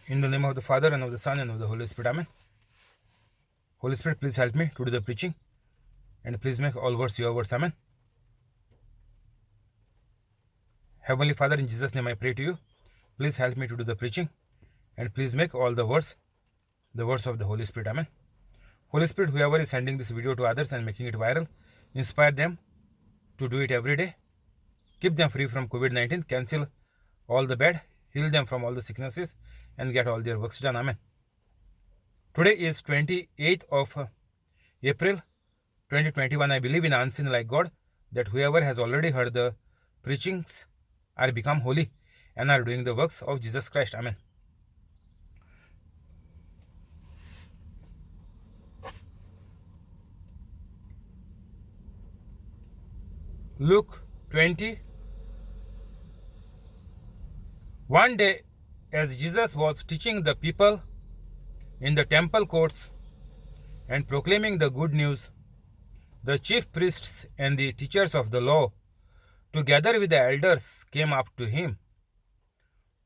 In the name of the Father, and of the Son, and of the Holy Spirit. Amen. Holy Spirit, please help me to do the preaching, and please make all words your words. Amen. Heavenly Father, in Jesus' name I pray to you. Please help me to do the preaching, and please make all the words of the Holy Spirit. Amen. Holy Spirit, whoever is sending this video to others and making it viral, inspire them to do it every day. Keep them free from COVID-19. Cancel all the bad. Heal them from all the sicknesses and get all their works done. Amen. Today is 28th of April 2021. I believe in unseen like God, that whoever has already heard the preachings are become holy and are doing the works of Jesus Christ. Amen. Luke 20. One day, as Jesus was teaching the people in the temple courts and proclaiming the good news, the chief priests and the teachers of the law, together with the elders, came up to him.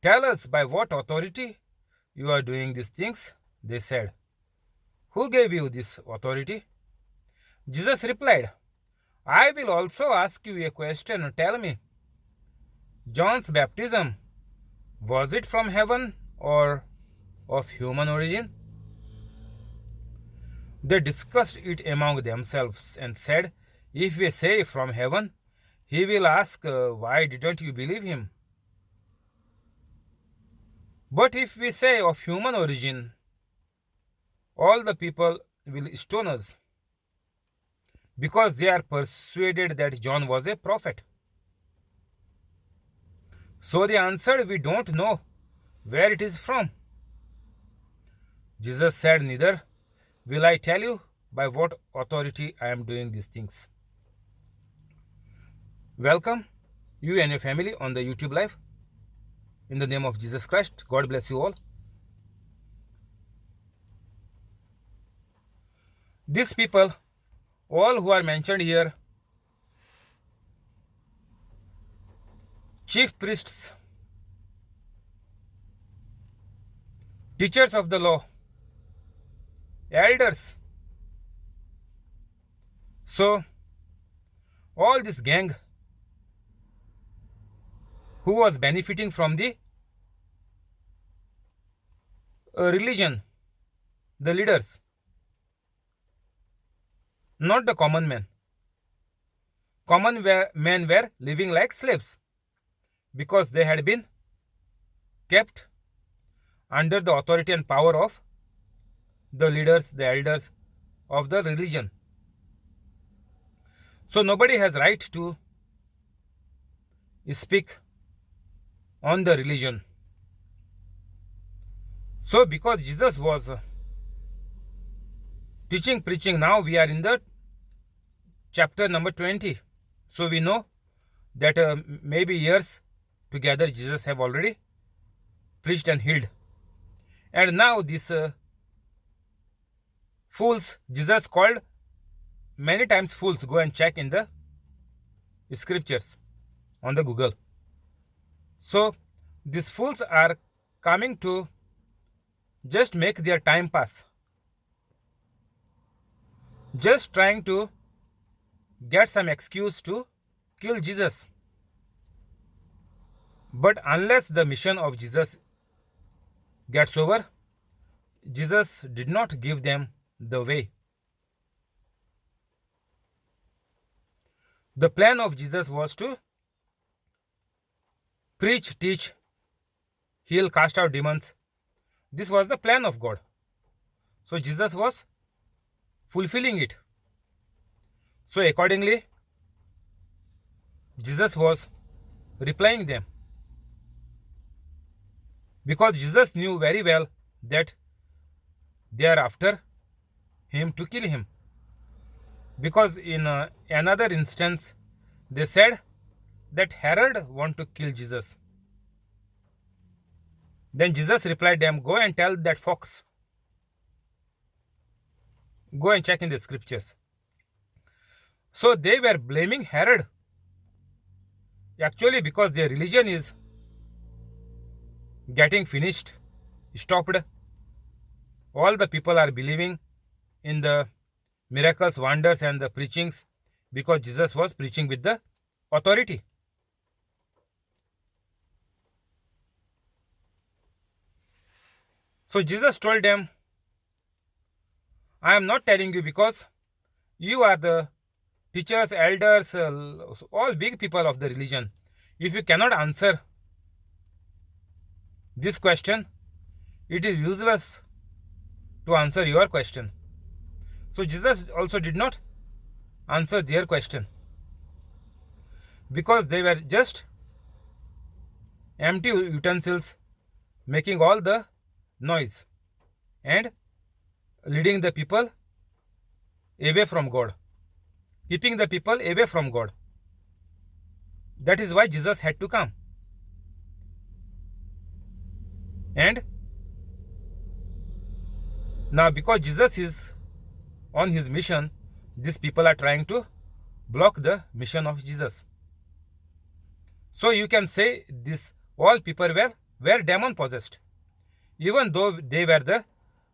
"Tell us, by what authority you are doing these things?" they said. "Who gave you this authority?" Jesus replied, "I will also ask you a question. Tell me, John's baptism, was it from heaven or of human origin?" They discussed it among themselves and said, "If we say from heaven, he will ask, why didn't you believe him? But if we say of human origin, all the people will stone us, because they are persuaded that John was a prophet." So they answered, "We don't know where it is from." Jesus said, "Neither will I tell you by what authority I am doing these things." Welcome, you and your family, on the YouTube Live. In the name of Jesus Christ, God bless you all. These people, all who are mentioned here, chief priests, teachers of the law, elders. So, all this gang who was benefiting from the religion, the leaders, not the common men. Common men were living like slaves because they had been kept under the authority and power of the leaders, the elders of the religion. So nobody has right to speak on the religion. So because Jesus was teaching, preaching, now we are in the chapter number 20. So we know that maybe years together Jesus have already preached and healed. And now these fools, Jesus called many times fools. Go and check in the scriptures on the Google. So these fools are coming to just make their time pass, just trying to get some excuse to kill Jesus. But unless the mission of Jesus gets over, Jesus did not give them the way. The plan of Jesus was to preach, teach, heal, cast out demons. This was the plan of God. So Jesus was fulfilling it. So accordingly, Jesus was replying them, because Jesus knew very well that they are after him to kill him. Because in another instance, they said that Herod want to kill Jesus. Then Jesus replied them, "Go and tell that fox." Go and check in the scriptures. So they were blaming Herod, actually, because their religion is getting finished. stopped. All the people are believing in the miracles, wonders, and the preachings because Jesus was preaching with the authority. So Jesus told them, I am not telling you because you are the teachers, elders, all big people of the religion. If you cannot answer this question, it is useless to answer your question. So Jesus also did not answer their question because they were just empty utensils making all the noise and leading the people away from God, keeping the people away from God. That is why Jesus had to come. And now because Jesus is on his mission, these people are trying to block the mission of Jesus. So you can say this all people were demon possessed. Even though they were the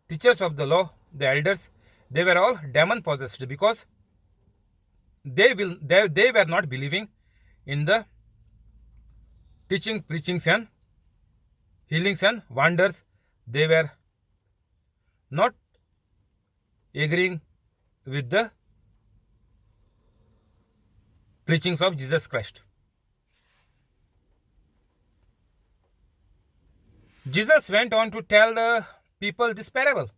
teachers of the law, the elders, they were all demon possessed because they were not believing in the teaching, preachings and healings and wonders. They were not agreeing with the preachings of Jesus Christ. Jesus went on to tell the people this parable.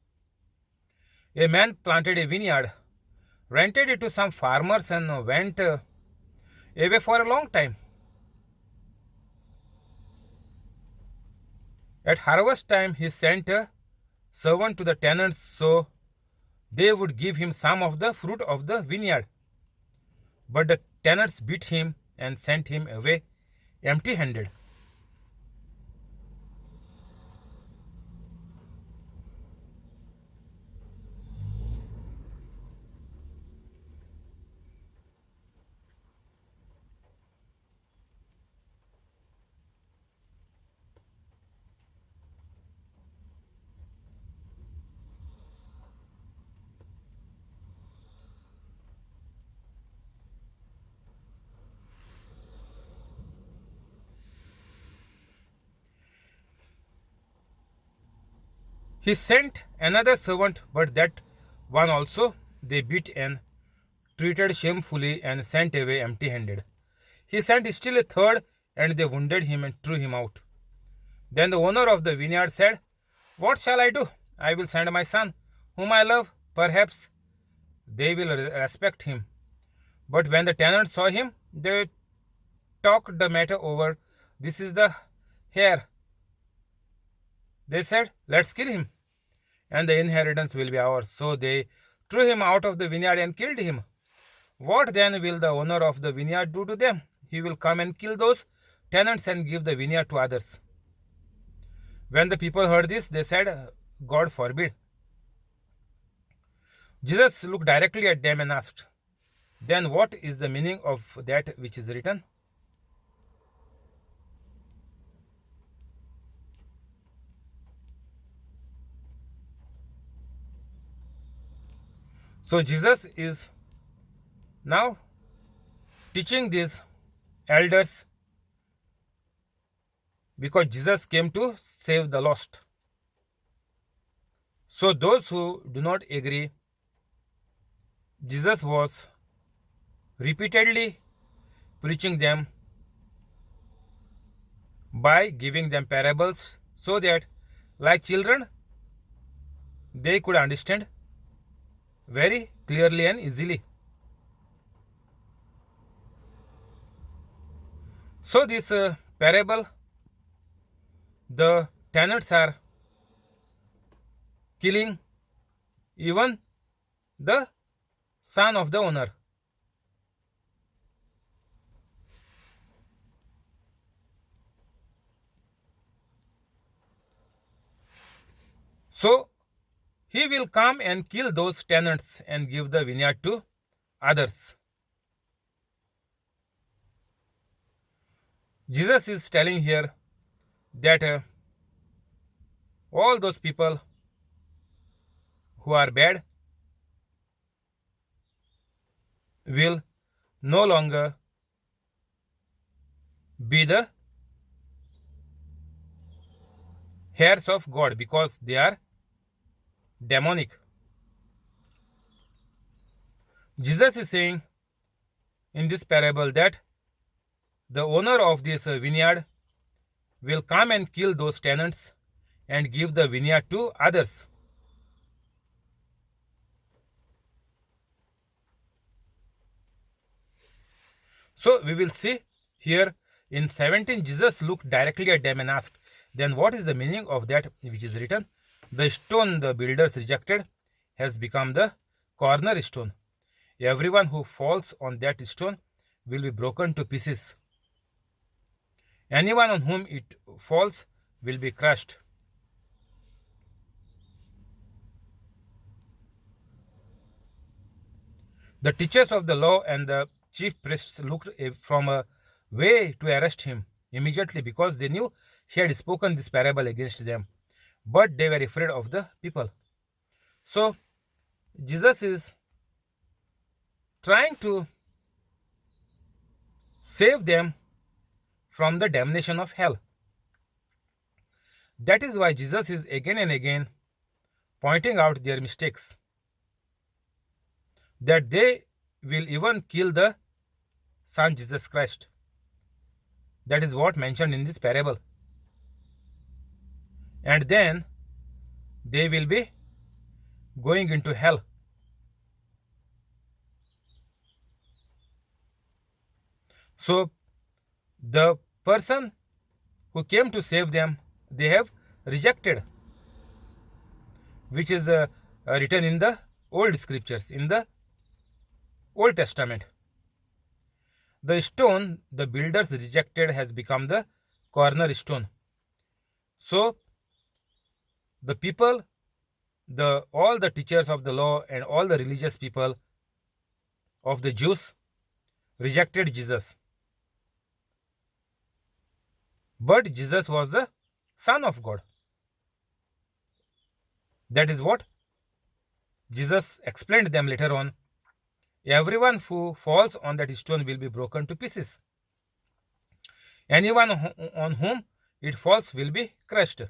A man planted a vineyard, rented it to some farmers, and went away for a long time. At harvest time, he sent a servant to the tenants so they would give him some of the fruit of the vineyard. But the tenants beat him and sent him away empty-handed. He sent another servant, but that one also they beat and treated shamefully and sent away empty-handed. He sent still a third, and they wounded him and threw him out. Then the owner of the vineyard said, What shall I do? I will send my son, whom I love. Perhaps they will respect him. But when the tenants saw him, they talked the matter over. This is the heir. They said, Let's kill him, and the inheritance will be ours. So they threw him out of the vineyard and killed him. What then will the owner of the vineyard do to them? He will come and kill those tenants and give the vineyard to others. When the people heard this, they said, God forbid. Jesus looked directly at them and asked, Then what is the meaning of that which is written? So Jesus is now teaching these elders because Jesus came to save the lost. So those who do not agree, Jesus was repeatedly preaching them by giving them parables so that, like children, they could understand very clearly and easily. So this parable, the tenants are killing even the son of the owner. So he will come and kill those tenants and give the vineyard to others. Jesus is telling here that all those people who are bad will no longer be the heirs of God because they are demonic. Jesus is saying in this parable that the owner of this vineyard will come and kill those tenants and give the vineyard to others. So we will see here in 17, Jesus looked directly at them and asked, then what is the meaning of that which is written? The stone the builders rejected has become the cornerstone. Everyone who falls on that stone will be broken to pieces. Anyone on whom it falls will be crushed. The teachers of the law and the chief priests looked from a way to arrest him immediately because they knew he had spoken this parable against them. But they were afraid of the people. So Jesus is trying to save them from the damnation of hell. That is why Jesus is again and again pointing out their mistakes, that they will even kill the Son Jesus Christ. That is what mentioned in this parable. And then they will be going into hell. So the person who came to save them, they have rejected, which is written in the old scriptures, in the Old Testament. The stone the builders rejected has become the cornerstone. So the people, all the teachers of the law and all the religious people of the Jews rejected Jesus. But Jesus was the Son of God. That is what Jesus explained them later on. Everyone who falls on that stone will be broken to pieces. Anyone on whom it falls will be crushed.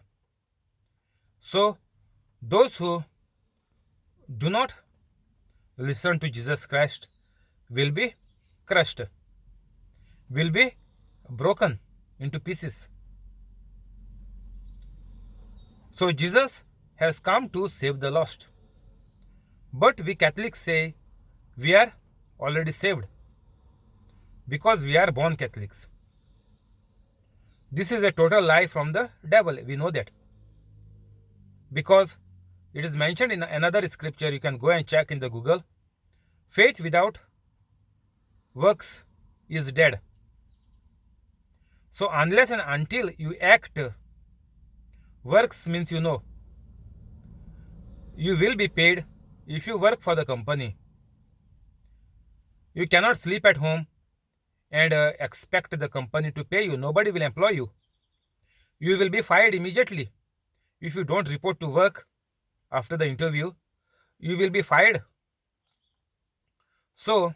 So those who do not listen to Jesus Christ will be crushed, will be broken into pieces. So Jesus has come to save the lost. But we Catholics say we are already saved because we are born Catholics. This is a total lie from the devil. We know that. Because it is mentioned in another scripture, you can go and check in the Google. Faith without works is dead. So unless and until you act, works means you know, you will be paid if you work for the company. You cannot sleep at home and expect the company to pay you. Nobody will employ you. You will be fired immediately. If you don't report to work after the interview, you will be fired. So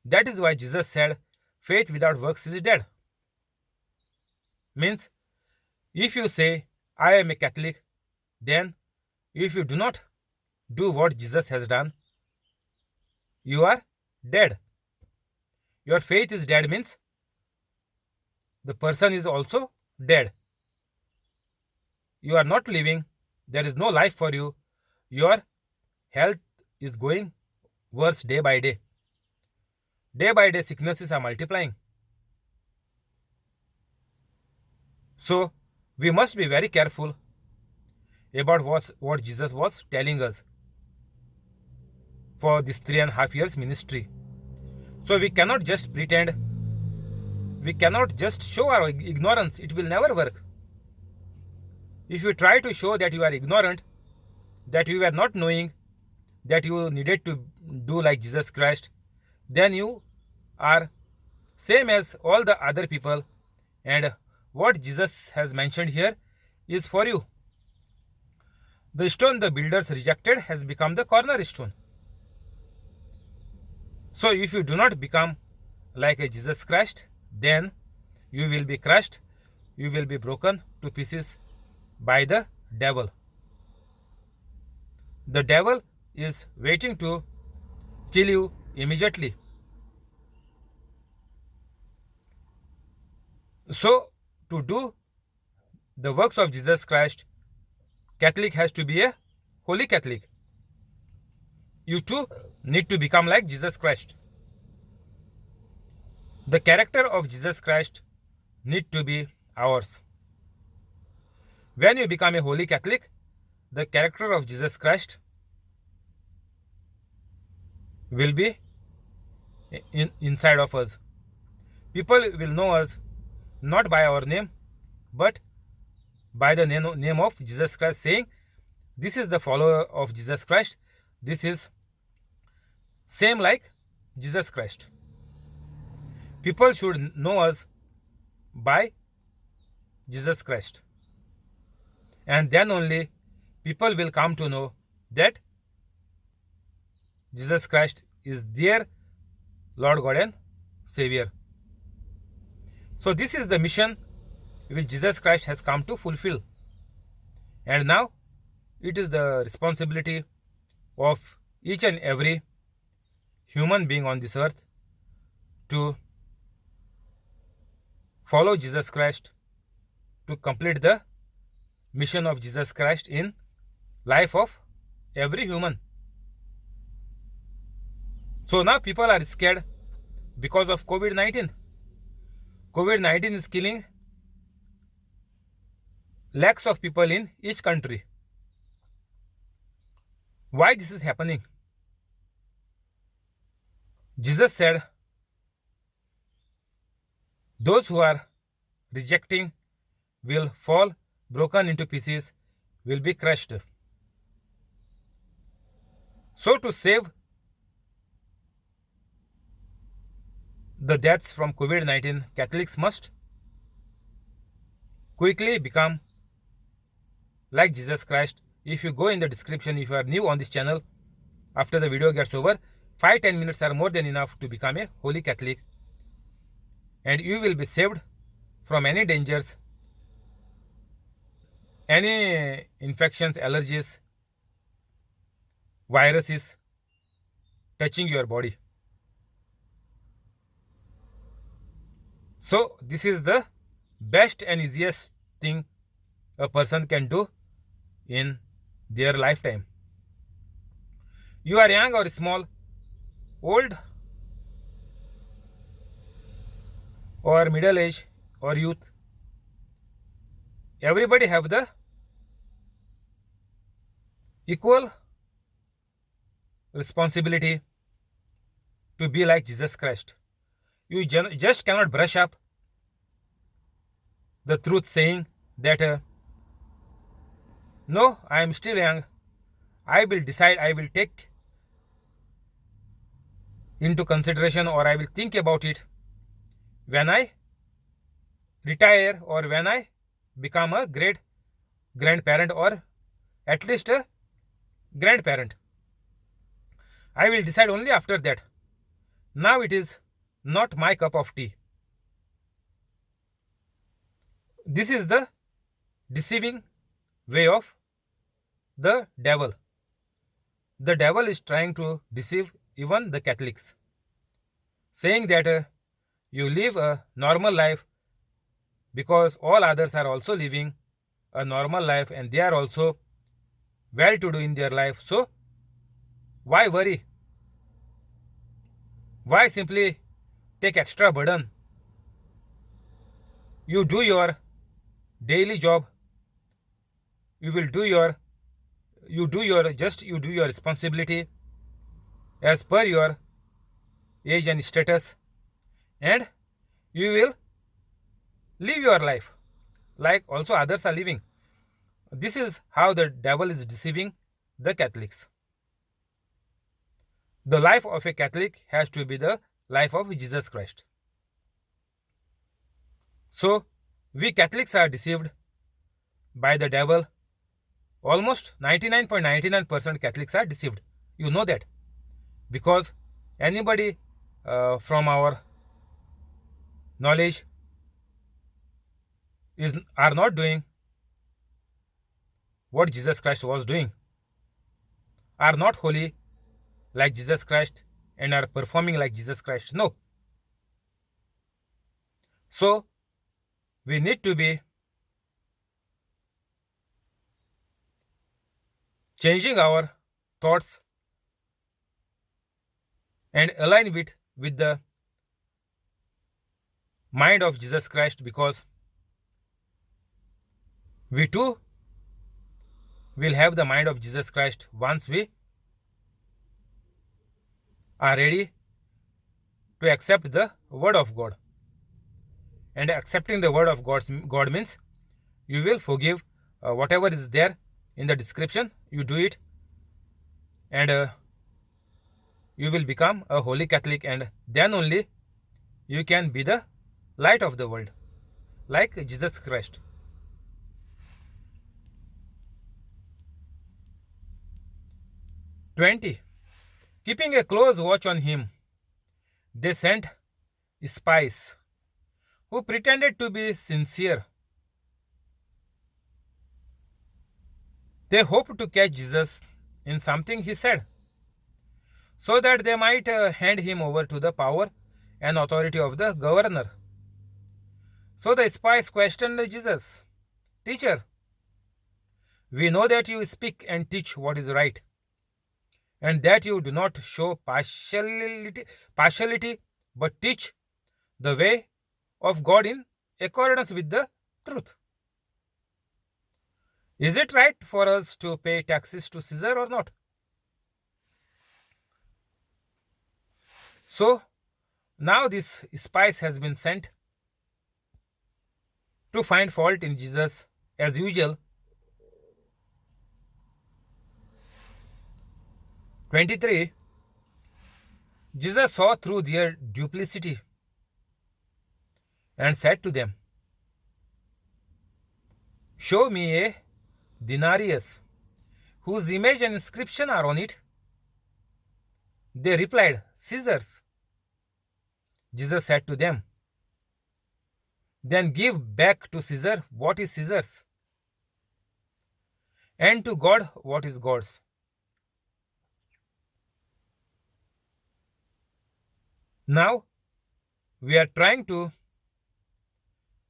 that is why Jesus said, faith without works is dead. Means, if you say, I am a Catholic, then if you do not do what Jesus has done, you are dead. Your faith is dead means the person is also dead. You are not living. There is no life for you. Your health is going worse day by day. Day by day, sicknesses are multiplying. So, we must be very careful about what Jesus was telling us for this 3.5 years ministry. So, we cannot just pretend. We cannot just show our ignorance. It will never work. If you try to show that you are ignorant, that you were not knowing, that you needed to do like Jesus Christ, then you are same as all the other people. And what Jesus has mentioned here is for you. The stone the builders rejected has become the cornerstone. So if you do not become like a Jesus Christ, then you will be crushed, you will be broken to pieces by the devil. The devil is waiting to kill you immediately. So to do the works of Jesus Christ, Catholic has to be a holy Catholic. You too need to become like Jesus Christ. The character of Jesus Christ need to be ours. When you become a holy Catholic, the character of Jesus Christ will be inside of us. People will know us not by our name, but by the name of Jesus Christ, saying, this is the follower of Jesus Christ. This is same like Jesus Christ. People should know us by Jesus Christ. And then only people will come to know that Jesus Christ is their Lord God and Savior. So this is the mission which Jesus Christ has come to fulfill. And now it is the responsibility of each and every human being on this earth to follow Jesus Christ, to complete the mission of Jesus Christ in life of every human. So now people are scared because of COVID-19. COVID-19 is killing lakhs of people in each country. Why this is happening? Jesus said, those who are rejecting will fall broken into pieces, will be crushed. So to save the deaths from COVID-19, Catholics must quickly become like Jesus Christ. If you go in the description, if you are new on this channel, after the video gets over, 5-10 minutes are more than enough to become a holy Catholic. And you will be saved from any dangers, any infections, allergies, viruses touching your body. So this is the best and easiest thing a person can do in their lifetime. You are young or small, old or middle age or youth, everybody have the equal responsibility to be like Jesus Christ. You just cannot brush up the truth saying that no, I am still young, I will decide, I will take into consideration, or I will think about it when I retire, or when I become a great grandparent, or at least a grandparent. I will decide only after that. Now it is not my cup of tea. This is the deceiving way of the devil. The devil is trying to deceive even the Catholics, saying that you live a normal life because all others are also living a normal life and they are also well to do in their life. So why worry? Why simply take extra burden? You do your daily job. You do your responsibility as per your age and status, and you will live your life like also others are living. This is how the devil is deceiving the Catholics. The life of a Catholic has to be the life of Jesus Christ. So we Catholics are deceived by the devil almost 99.99% Catholics are deceived. You know that. Because anybody from our knowledge are not doing what Jesus Christ was doing, are not holy like Jesus Christ, and are performing like Jesus Christ. No. So we need to be changing our thoughts and align with the mind of Jesus Christ, because we too will have the mind of Jesus Christ once we are ready to accept the word of God. And accepting the word of God means you will forgive whatever is there in the description. You do it, and you will become a holy Catholic, and then only you can be the light of the world like Jesus Christ. 20. Keeping a close watch on him, they sent spies who pretended to be sincere. They hoped to catch Jesus in something he said, so that they might hand him over to the power and authority of the governor. So the spies questioned Jesus, "Teacher, we know that you speak and teach what is right, and that you do not show partiality, but teach the way of God in accordance with the truth. Is it right for us to pay taxes to Caesar or not?" So now this spies has been sent to find fault in Jesus as usual. 23. Jesus saw through their duplicity and said to them, "Show me a denarius whose image and inscription are on it." They replied, "Caesar's." Jesus said to them, "Then give back to Caesar what is Caesar's, and to God what is God's." Now we are trying to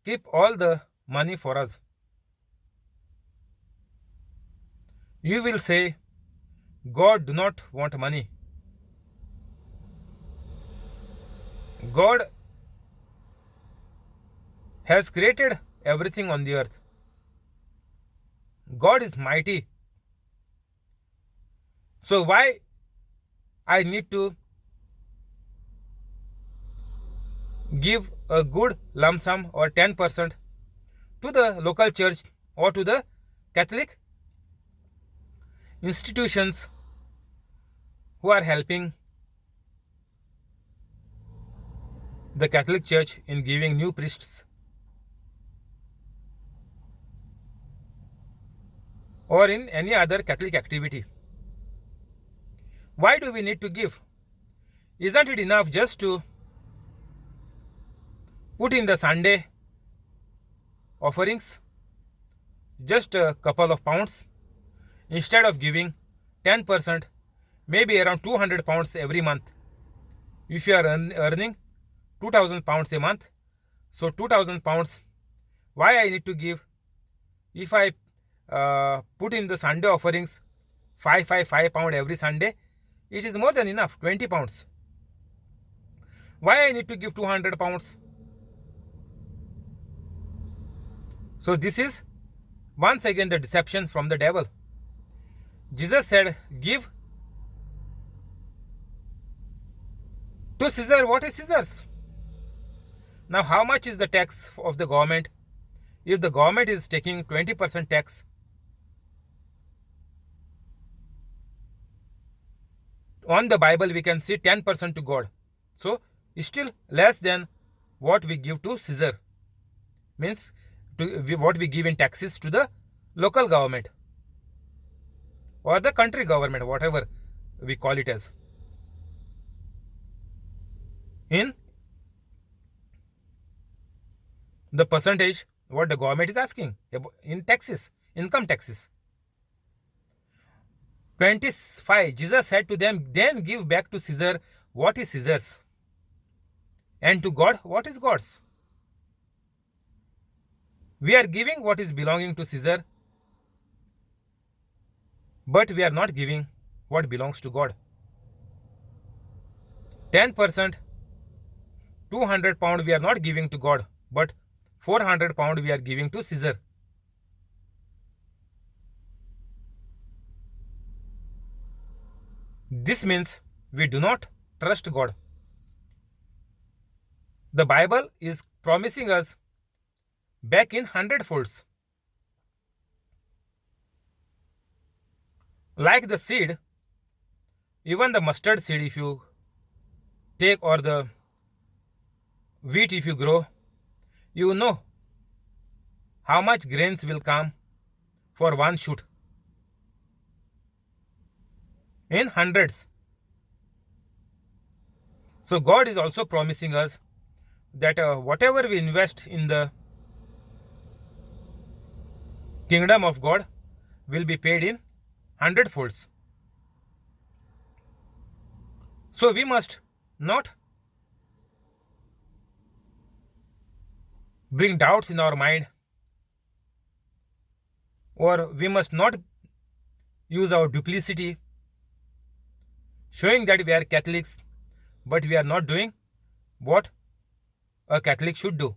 keep all the money for us. You will say, God do not want money. God has created everything on the earth. God is mighty. So why I need to give a good lump sum or 10% to the local church or to the Catholic institutions who are helping the Catholic Church in giving new priests, or in any other Catholic activity? Why do we need to give? Isn't it enough just to put in the Sunday offerings, just a couple of pounds, instead of giving 10%, maybe around 200 pounds every month? If you are earning 2000 pounds a month, so 2000 pounds, why I need to give? If I put in the Sunday offerings 5 pound every Sunday, it is more than enough, 20 pounds. Why I need to give 200 pounds? So this is once again the deception from the devil. Jesus said, give to Caesar what is Caesar's. Now how much is the tax of the government? If the government is taking 20% tax, on the Bible we can see 10% to God. So it's still less than what we give to Caesar. Means what we give in taxes to the local government. or the country government, whatever we call it as, in the percentage what the government is asking in taxes, income taxes. 25, Jesus said to them, then give back to Caesar what is Caesar's, and to God what is God's. We are giving what is belonging to Caesar, but we are not giving what belongs to God. 10%, 200 pound we are not giving to God, but 400 pound we are giving to Caesar. This means we do not trust God. The Bible is promising us back in 100-folds. Like the seed, even the mustard seed if you take, or the wheat if you grow, you know how much grains will come for one shoot. In hundreds. So God is also promising us that whatever we invest in the kingdom of God will be paid in 100-folds. So we must not bring doubts in our mind, or we must not use our duplicity, showing that we are Catholics, but we are not doing what a Catholic should do.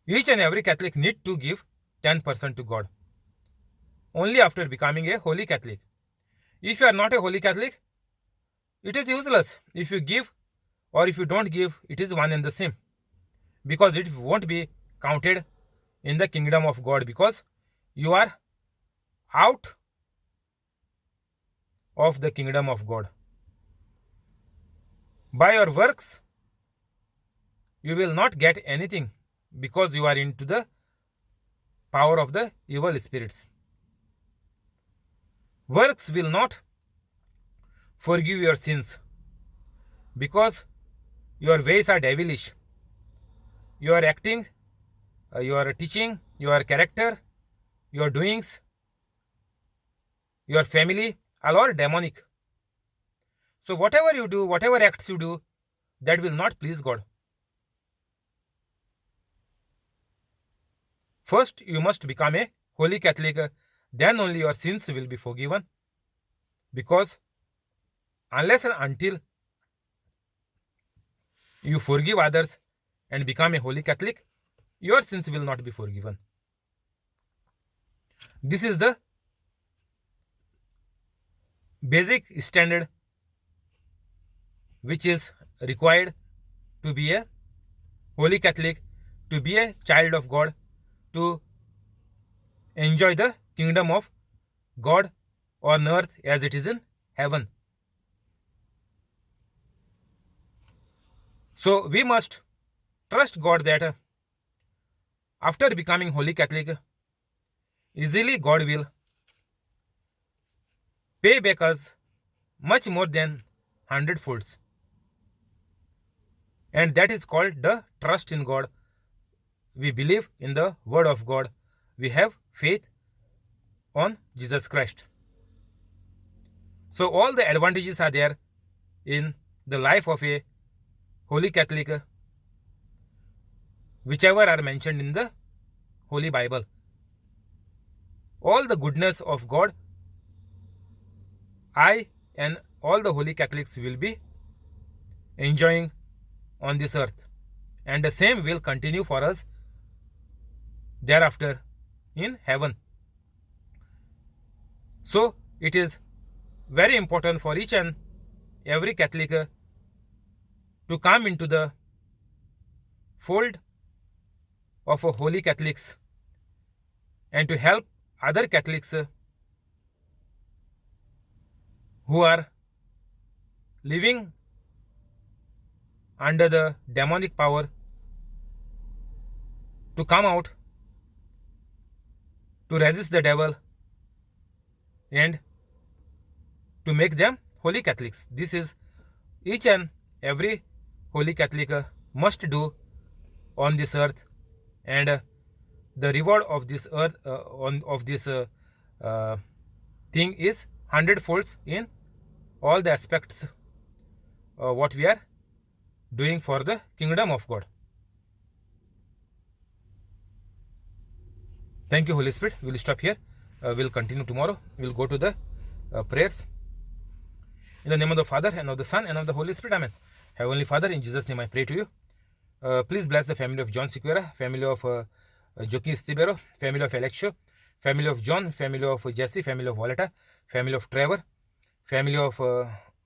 Each and every Catholic need to give 10% to God, only after becoming a holy Catholic. If you are not a holy Catholic, it is useless. If you give or if you don't give, it is one and the same, because it won't be counted in the kingdom of God, because you are out of the kingdom of God. By your works, you will not get anything, because you are into the power of the evil spirits. Works will not forgive your sins, because your ways are devilish. Your acting, your teaching, your character, your doings, your family are all demonic. So whatever you do, whatever acts you do, that will not please God. First, you must become a holy Catholic, then only your sins will be forgiven. Because unless and until you forgive others and become a holy Catholic, your sins will not be forgiven. This is the basic standard which is required to be a holy Catholic, to be a child of God, to enjoy the kingdom of God on earth as it is in heaven. So we must trust God that after becoming holy Catholic, easily God will pay back us much more than 100-folds. And that is called the trust in God. We believe in the word of God. We have faith on Jesus Christ. So all the advantages are there in the life of a holy Catholic, whichever are mentioned in the Holy Bible. All the goodness of God, I and all the holy Catholics will be enjoying on this earth, and the same will continue for us thereafter in heaven. So it is very important for each and every Catholic to come into the fold of a holy Catholics and to help other Catholics who are living under the demonic power to come out, to resist the devil, and to make them holy Catholics. This is each and every holy Catholic must do on this earth, and the reward of this earth of this thing is 100-folds in all the aspects what we are doing for the kingdom of God. Thank you, Holy Spirit. We'll stop here. We'll continue tomorrow. We'll go to the prayers. In the name of the Father, and of the Son, and of the Holy Spirit. Amen. Heavenly Father, in Jesus' name I pray to you. Please bless the family of John Sequeira, family of Joaquin Estibero, family of Alexio, family of John, family of Jesse, family of Violeta, family of Trevor, family of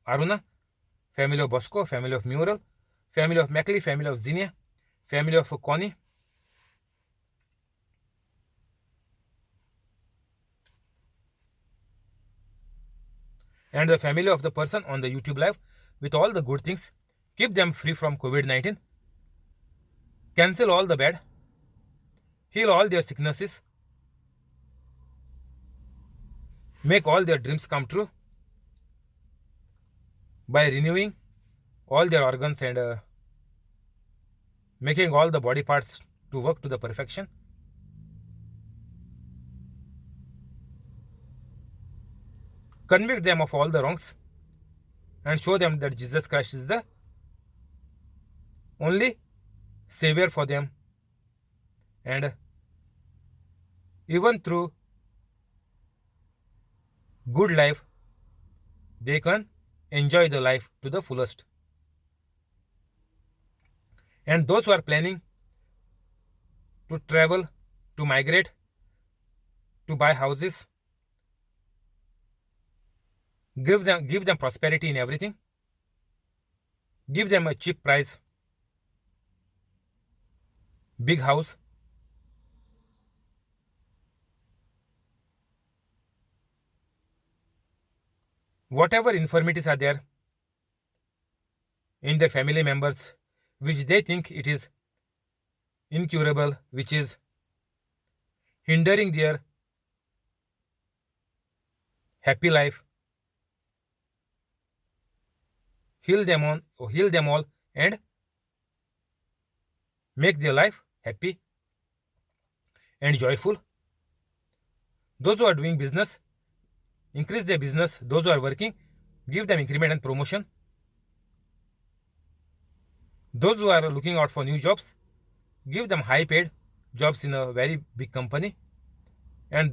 Aruna, family of Bosco, family of Mural, family of Mackley, family of Zinnia, family of Connie, and the family of the person on the YouTube live with all the good things. Keep them free from COVID-19. Cancel all the bad. Heal all their sicknesses. Make all their dreams come true by renewing all their organs and making all the body parts to work to the perfection. Convict them of all the wrongs and show them that Jesus Christ is the only Savior for them, and even through good life they can enjoy the life to the fullest. And those who are planning to travel, to migrate, to buy houses, give them prosperity in everything. Give them a cheap price, big house. Whatever infirmities are there in their family members, which they think it is incurable, which is hindering their happy life, heal them all and make their life happy and joyful. Those who are doing business, increase their business. Those who are working, give them increment and promotion. Those who are looking out for new jobs, give them high paid jobs in a very big company. And